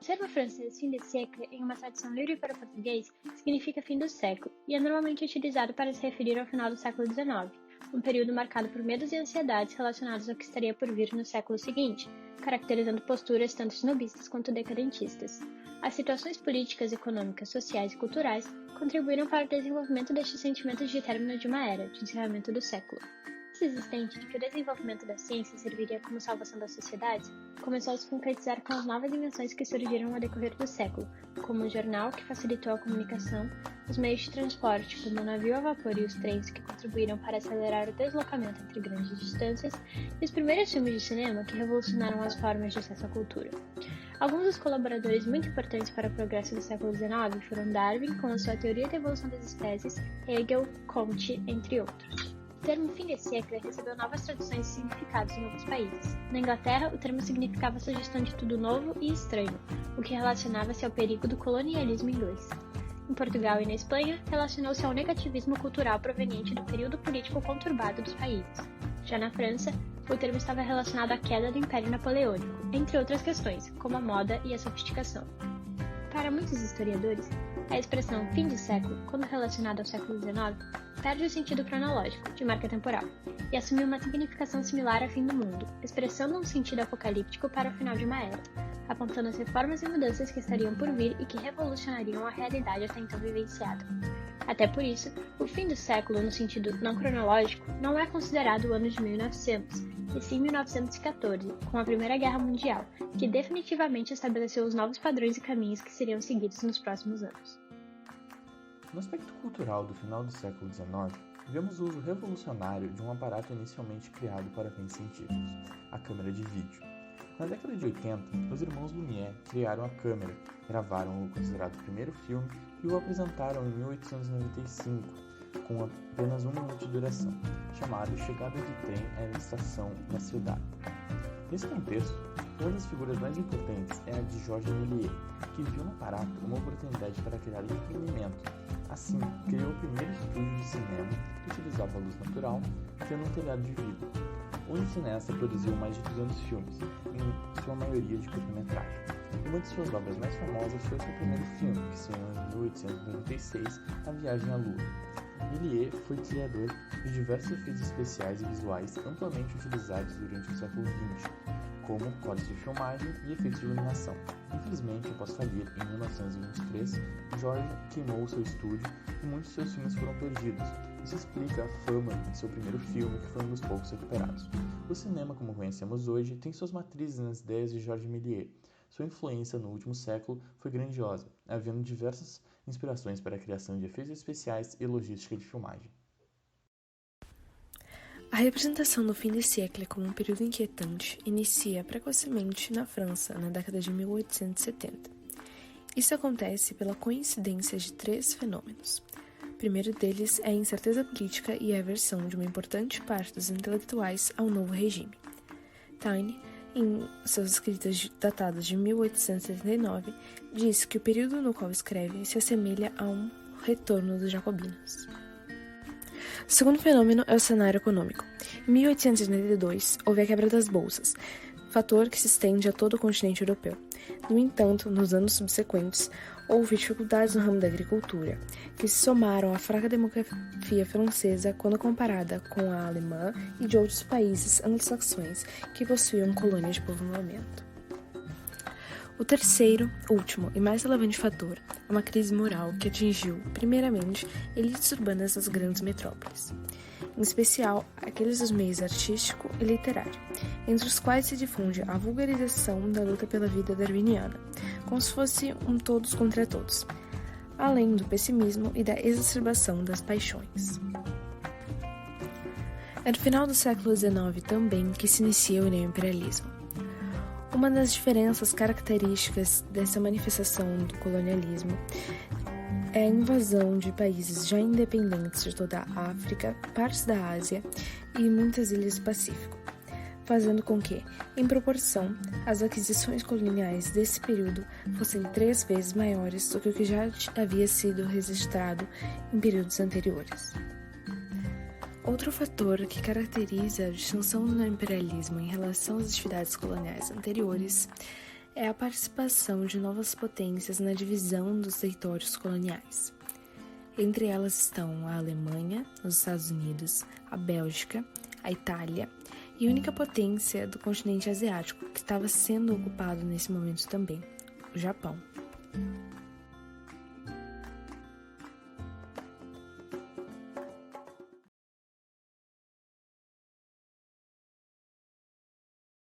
O termo francês fin de siècle, em uma tradução livre para o português, significa fim do século e é normalmente utilizado para se referir ao final do século XIX, um período marcado por medos e ansiedades relacionados ao que estaria por vir no século seguinte, caracterizando posturas tanto snobistas quanto decadentistas. As situações políticas, econômicas, sociais e culturais contribuíram para o desenvolvimento destes sentimentos de término de uma era, de encerramento do século. A existente de que o desenvolvimento da ciência serviria como salvação das sociedades começou a se concretizar com as novas invenções que surgiram ao decorrer do século, como o jornal, que facilitou a comunicação, os meios de transporte, como o navio a vapor e os trens, que contribuíram para acelerar o deslocamento entre grandes distâncias, e os primeiros filmes de cinema, que revolucionaram as formas de acesso à cultura. Alguns dos colaboradores muito importantes para o progresso do século XIX foram Darwin, com a sua teoria da evolução das espécies, Hegel, Comte, entre outros. O termo fim de século recebeu novas traduções e significados em outros países. Na Inglaterra, o termo significava a sugestão de tudo novo e estranho, o que relacionava-se ao perigo do colonialismo inglês. Em Portugal e na Espanha, relacionou-se ao negativismo cultural proveniente do período político conturbado dos países. Já na França, o termo estava relacionado à queda do Império Napoleônico, entre outras questões, como a moda e a sofisticação. Para muitos historiadores, a expressão fim de século, quando relacionada ao século XIX, perde o sentido cronológico, de marca temporal, e assume uma significação similar a fim do mundo, expressando um sentido apocalíptico para o final de uma era, apontando as reformas e mudanças que estariam por vir e que revolucionariam a realidade até então vivenciada. Até por isso, o fim do século, no sentido não cronológico, não é considerado o ano de 1900, e sim 1914, com a Primeira Guerra Mundial, que definitivamente estabeleceu os novos padrões e caminhos que seriam seguidos nos próximos anos. No aspecto cultural do final do século XIX, vemos o uso revolucionário de um aparato inicialmente criado para fins científicos, a câmera de vídeo. Na década de 80, os irmãos Lumière criaram a câmera, gravaram o considerado primeiro filme e o apresentaram em 1895, com apenas 1 minuto de duração, chamado Chegada de Trem à Estação da Cidade. Nesse contexto, uma das figuras mais importantes é a de Georges Méliès, que viu no aparato uma oportunidade para criar entretenimento. Assim, criou o primeiro estúdio de cinema que utilizava a luz natural, tendo um telhado de vidro, onde o cineasta produziu mais de 200 filmes, em sua maioria de curta-metragem. Uma de suas obras mais famosas foi seu primeiro filme, que se chama em 1896, A Viagem à Lua. Méliès foi criador de diversos efeitos especiais e visuais amplamente utilizados durante o século XX, como cortes de filmagem e efeitos de iluminação. Infelizmente, após falir em 1923, George queimou seu estúdio e muitos de seus filmes foram perdidos. Isso explica a fama de seu primeiro filme, que foi um dos poucos recuperados. O cinema, como conhecemos hoje, tem suas matrizes nas ideias de Georges Méliès. Sua influência no último século foi grandiosa, havendo diversas inspirações para a criação de efeitos especiais e logística de filmagem. A representação do fim de século como um período inquietante inicia precocemente na França na década de 1870. Isso acontece pela coincidência de 3 fenômenos. O primeiro deles é a incerteza política e a aversão de uma importante parte dos intelectuais ao novo regime. Taine, em suas escritas datadas de 1879, diz que o período no qual escreve se assemelha a um retorno dos jacobinos. O segundo fenômeno é o cenário econômico. Em 1892, houve a quebra das bolsas, fator que se estende a todo o continente europeu. No entanto, nos anos subsequentes, houve dificuldades no ramo da agricultura, que se somaram à fraca demografia francesa quando comparada com a alemã e de outros países anglo-saxões que possuíam colônias de povoamento. O terceiro, último e mais relevante fator é uma crise moral que atingiu, primeiramente, elites urbanas das grandes metrópoles, em especial aqueles dos meios artístico e literário, entre os quais se difunde a vulgarização da luta pela vida darwiniana, como se fosse um todos contra todos, além do pessimismo e da exacerbação das paixões. É no final do século XIX também que se inicia o neoimperialismo. Uma das diferenças características dessa manifestação do colonialismo é a invasão de países já independentes de toda a África, partes da Ásia e muitas ilhas do Pacífico, fazendo com que, em proporção, as aquisições coloniais desse período fossem 3 vezes maiores do que o que já havia sido registrado em períodos anteriores. Outro fator que caracteriza a distinção do imperialismo em relação às atividades coloniais anteriores é a participação de novas potências na divisão dos territórios coloniais. Entre elas estão a Alemanha, os Estados Unidos, a Bélgica, a Itália e a única potência do continente asiático que estava sendo ocupado nesse momento também, o Japão.